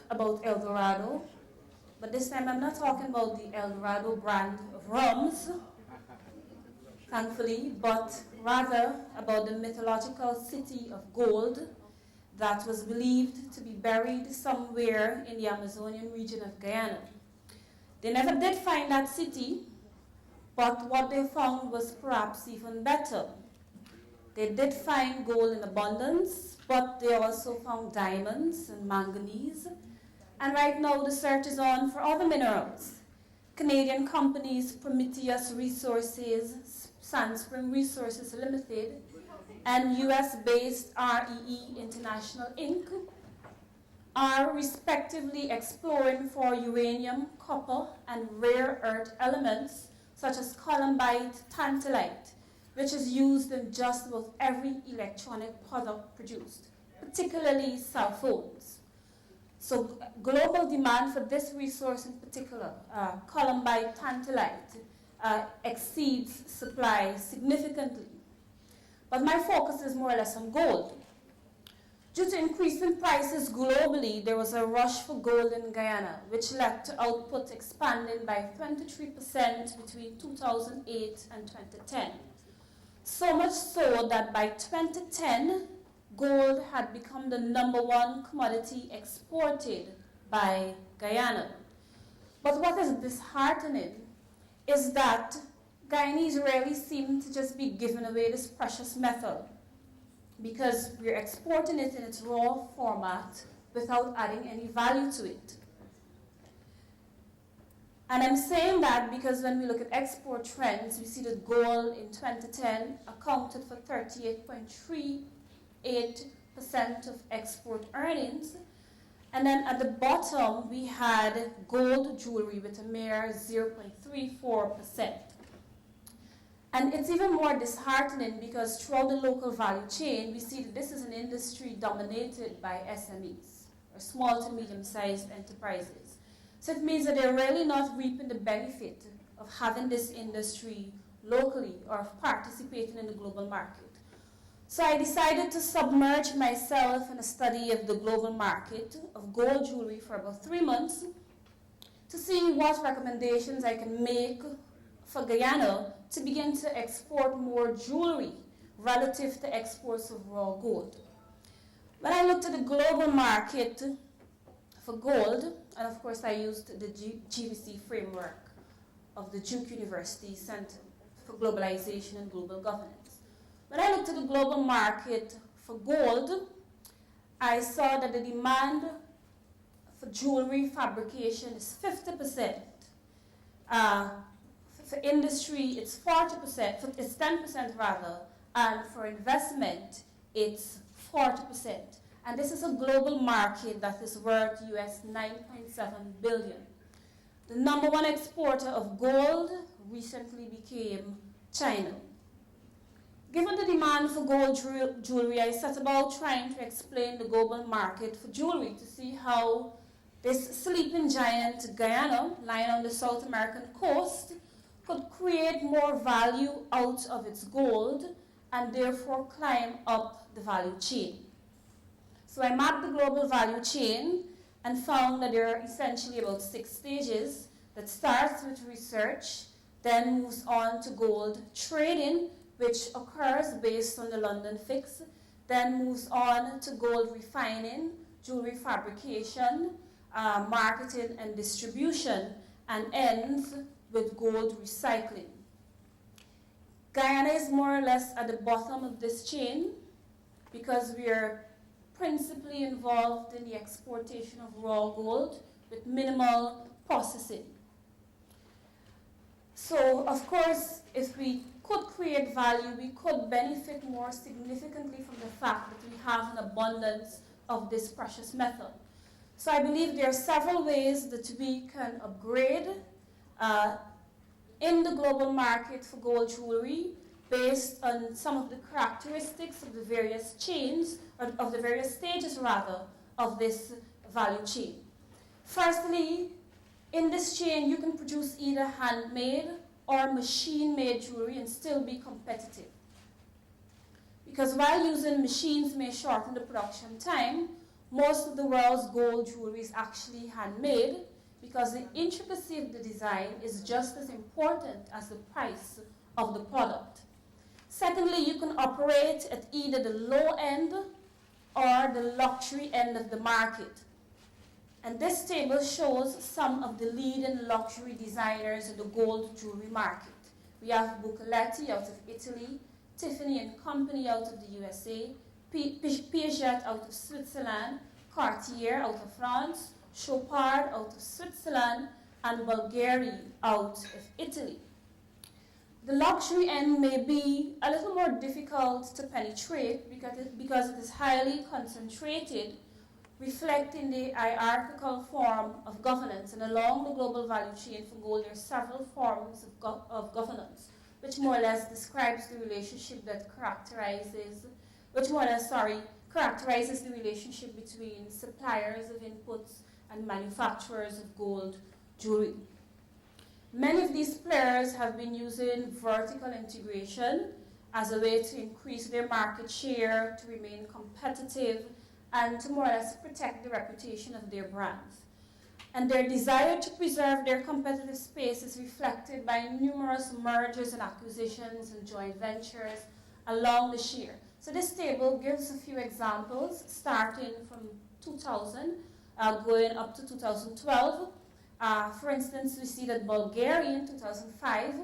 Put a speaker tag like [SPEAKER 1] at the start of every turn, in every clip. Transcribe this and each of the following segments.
[SPEAKER 1] about El Dorado, but this time I'm not talking about the El Dorado brand of rums, thankfully, but rather about the mythological city of gold that was believed to be buried somewhere in the Amazonian region of Guyana. They never did find that city, but what they found was perhaps even better. They did find gold in abundance, but they also found diamonds and manganese. And right now the search is on for other minerals. Canadian companies Prometheus Resources, Sandspring Resources Limited, and US-based REE International Inc. are respectively exploring for uranium, copper, and rare earth elements such as columbite, tantalite, which is used in just about every electronic product produced, particularly cell phones. So global demand for this resource in particular, columbite, tantalite, exceeds supply significantly. But my focus is more or less on gold. Due to increasing prices globally, there was a rush for gold in Guyana, which led to output expanding by 23% between 2008 and 2010. So much so that by 2010, gold had become the #1 commodity exported by Guyana. But what is disheartening is that Guyanese rarely seem to just be giving away this precious metal because we're exporting it in its raw format without adding any value to it. And I'm saying that because when we look at export trends, we see that gold in 2010 accounted for 38.38% of export earnings. And then at the bottom, we had gold jewelry with a mere 0.34%. And it's even more disheartening because throughout the local value chain, we see that this is an industry dominated by SMEs, or small to medium-sized enterprises. So it means that they're really not reaping the benefit of having this industry locally or of participating in the global market. So I decided to submerge myself in a study of the global market of gold jewelry for about 3 months to see what recommendations I can make for Guyana to begin to export more jewelry relative to exports of raw gold. When I looked at the global market for gold, and of course I used the GVC framework of the Duke University Center for Globalization and Global Governance. When I looked at the global market for gold, I saw that the demand for jewelry fabrication is 50%. For industry, it's 40%, it's 10% rather, and for investment, it's 40%. And this is a global market that is worth US $9.7 billion. The #1 exporter of gold recently became China. Given the demand for gold jewelry, I set about trying to explain the global market for jewelry to see how this sleeping giant Guyana, lying on the South American coast, could create more value out of its gold and therefore climb up the value chain. So I mapped the global value chain and found that there are essentially about 6 stages that starts with research, then moves on to gold trading, which occurs based on the London Fix, then moves on to gold refining, jewelry fabrication, marketing and distribution, and ends with gold recycling. Guyana is more or less at the bottom of this chain because we are principally involved in the exportation of raw gold with minimal processing. So, of course, if we could create value, we could benefit more significantly from the fact that we have an abundance of this precious metal. So I believe there are several ways that we can upgrade in the global market for gold jewelry based on some of the characteristics of the various chains, or of the various stages rather, of this value chain. Firstly, in this chain you can produce either handmade or machine-made jewelry and still be competitive. Because while using machines may shorten the production time, Most of the world's gold jewelry is actually handmade because the intricacy of the design is just as important as the price of the product. Secondly, you can operate at either the low end or the luxury end of the market. And this table shows some of the leading luxury designers in the gold jewelry market. We have Buccellati out of Italy, Tiffany & Company out of the USA, Piaget out of Switzerland, Cartier out of France, Chopard out of Switzerland, and Bulgari out of Italy. The luxury end may be a little more difficult to penetrate because it is highly concentrated, reflecting the hierarchical form of governance. And along the global value chain for gold, there are several forms of governance, which more or less describes the relationship that characterizes the relationship between suppliers of inputs and manufacturers of gold jewelry. Many of these players have been using vertical integration as a way to increase their market share, to remain competitive, and to more or less protect the reputation of their brands. And their desire to preserve their competitive space is reflected by numerous mergers and acquisitions and joint ventures along the sheer. So this table gives a few examples, starting from 2000, going up to 2012. For instance, we see that Bulgaria in 2005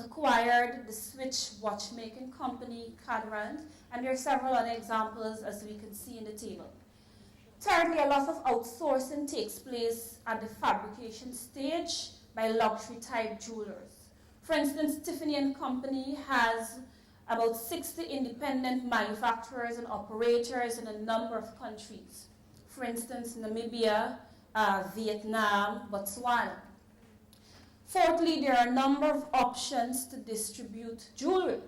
[SPEAKER 1] acquired the Swiss watchmaking company Cadran, and there are several other examples as we can see in the table. Thirdly, a lot of outsourcing takes place at the fabrication stage by luxury type jewelers. For instance, Tiffany & Company has about 60 independent manufacturers and operators in a number of countries. For instance, Namibia, Vietnam, Botswana. Fourthly, there are a number of options to distribute jewelry.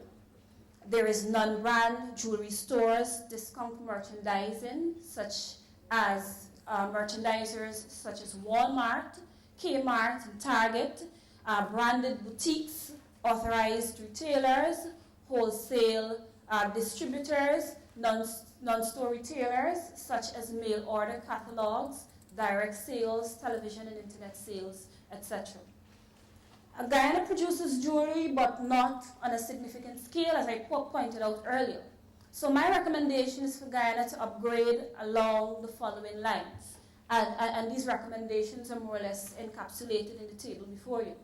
[SPEAKER 1] There is non-brand jewelry stores, discount merchandising, such as merchandisers such as Walmart, Kmart, and Target, branded boutiques, authorized retailers, wholesale distributors, non-store retailers, such as mail order catalogs, direct sales, television and internet sales, etc. Guyana produces jewelry, but not on a significant scale, as I pointed out earlier. So my recommendation is for Guyana to upgrade along the following lines. And these recommendations are more or less encapsulated in the table before you.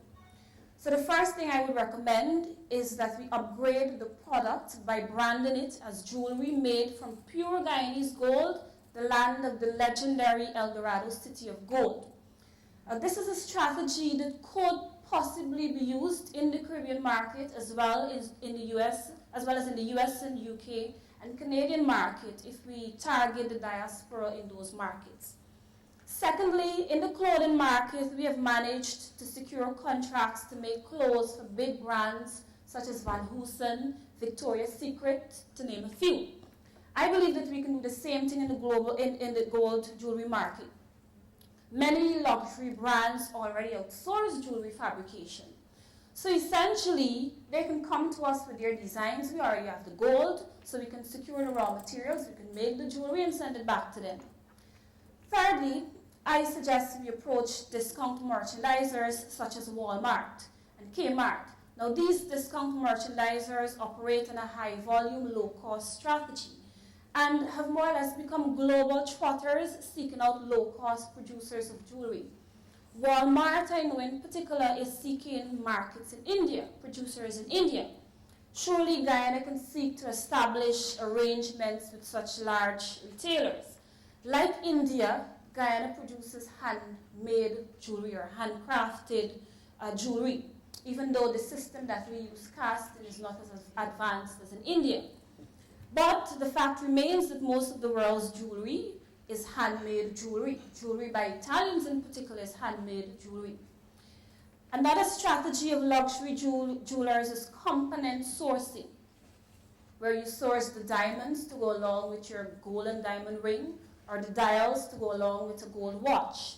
[SPEAKER 1] So the first thing I would recommend is that we upgrade the product by branding it as jewelry made from pure Guyanese gold, the land of the legendary El Dorado city of gold. This is a strategy that could possibly be used in the Caribbean market as well as in the US and UK and Canadian market if we target the diaspora in those markets. Secondly, in the clothing market, we have managed to secure contracts to make clothes for big brands such as Van Heusen, Victoria's Secret, to name a few. I believe that we can do the same thing in the gold jewelry market. Many luxury brands already outsource jewelry fabrication. So essentially, they can come to us with their designs. We already have the gold, so we can secure the raw materials, we can make the jewelry and send it back to them. Thirdly, I suggest we approach discount merchandisers such as Walmart and Kmart. Now, these discount merchandisers operate in a high volume, low cost strategy and have more or less become global trotters seeking out low-cost producers of jewelry. Walmart, I know in particular, is seeking markets in India, producers in India. Surely Guyana can seek to establish arrangements with such large retailers. Like India, Guyana produces handmade jewelry or handcrafted jewelry, even though the system that we use casting is not as advanced as in India. But the fact remains that most of the world's jewelry is handmade jewelry. Jewelry by Italians in particular is handmade jewelry. Another strategy of luxury jewelers is component sourcing, where you source the diamonds to go along with your gold and diamond ring, or the dials to go along with a gold watch.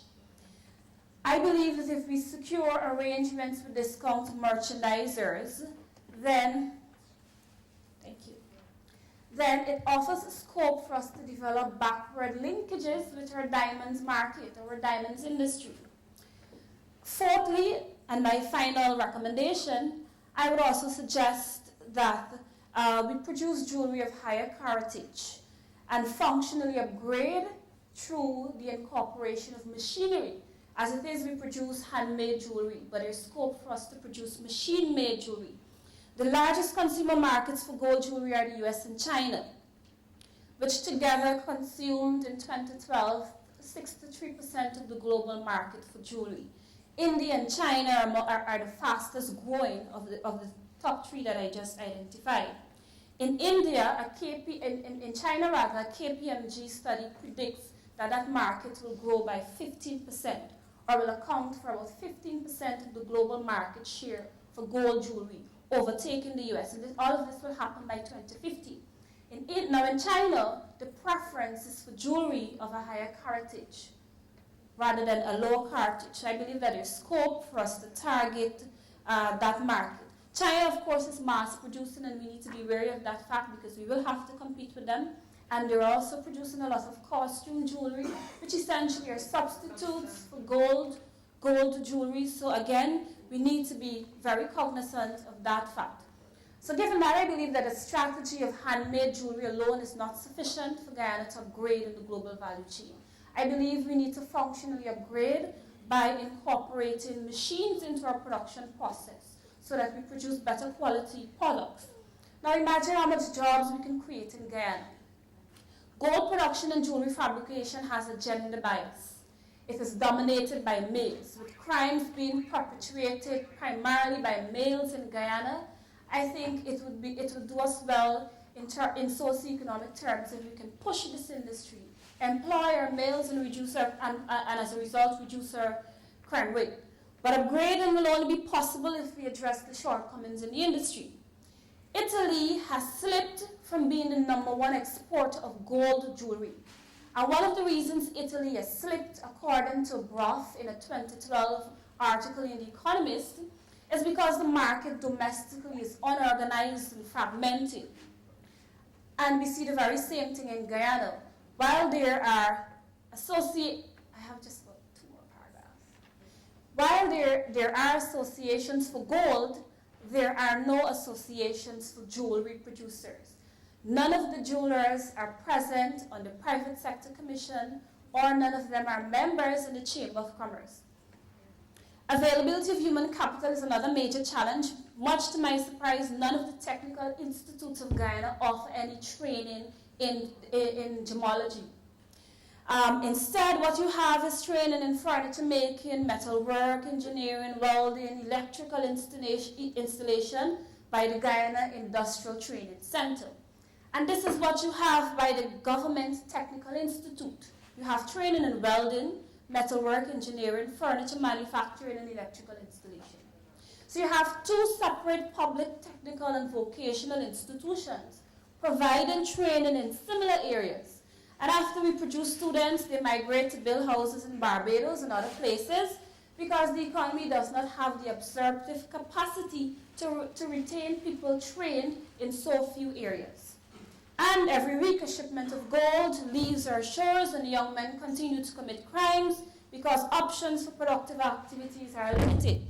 [SPEAKER 1] I believe that if we secure arrangements with discount merchandisers, then it offers a scope for us to develop backward linkages with our diamonds market, our diamonds industry. Fourthly, and my final recommendation, I would also suggest that we produce jewelry of higher heritage and functionally upgrade through the incorporation of machinery. As it is, we produce handmade jewelry, but there's scope for us to produce machine-made jewelry. The largest consumer markets for gold jewelry are the US and China, which together consumed in 2012 63% of the global market for jewelry. India and China are the fastest growing of the top three that I just identified. In India, in China rather, a KPMG study predicts that market will grow by 15%, or will account for about 15% of the global market share for gold jewelry, overtaking the US. And all of this will happen by 2050. Now in China, the preference is for jewelry of a higher heritage rather than a lower heritage. I believe that there's scope for us to target that market. China, of course, is mass producing, and we need to be wary of that fact because we will have to compete with them. And they're also producing a lot of costume jewelry, which essentially are substitutes for gold jewelry. So again, we need to be very cognizant of that fact. So given that, I believe that a strategy of handmade jewelry alone is not sufficient for Guyana to upgrade in the global value chain. I believe we need to functionally upgrade by incorporating machines into our production process so that we produce better quality products. Now imagine how much jobs we can create in Guyana. Gold production and jewelry fabrication has a gender bias. It is dominated by males, with crimes being perpetrated primarily by males in Guyana. I think it would do us well in socioeconomic terms if we can push this industry, employ our males and as a result reduce our crime rate. But upgrading will only be possible if we address the shortcomings in the industry. Italy has slipped from being the #1 exporter of gold jewelry. And one of the reasons Italy has slipped, according to Brough in a 2012 article in The Economist, is because the market domestically is unorganized and fragmented. And we see the very same thing in Guyana. While there are While there are associations for gold, there are no associations for jewelry producers. None of the jewelers are present on the private sector commission, or none of them are members in the Chamber of Commerce. Availability of human capital is another major challenge. Much to my surprise, none of the technical institutes of Guyana offer any training in gemology. Instead, what you have is training in furniture making, metalwork, engineering, welding, electrical installation by the Guyana Industrial Training Center. And this is what you have by the Government Technical Institute. You have training in welding, metalwork, engineering, furniture manufacturing, and electrical installation. So you have two separate public, technical, and vocational institutions providing training in similar areas. And after we produce students, they migrate to build houses in Barbados and other places because the economy does not have the absorptive capacity to retain people trained in so few areas. And every week a shipment of gold leaves our shores and young men continue to commit crimes because options for productive activities are limited.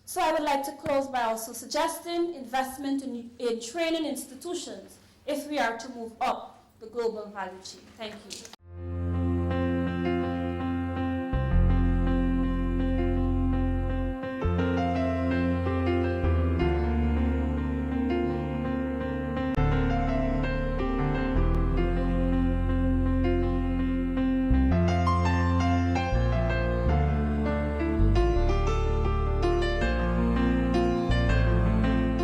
[SPEAKER 1] So I would like to close by also suggesting investment in training institutions if we are to move up the global value chain. Thank you.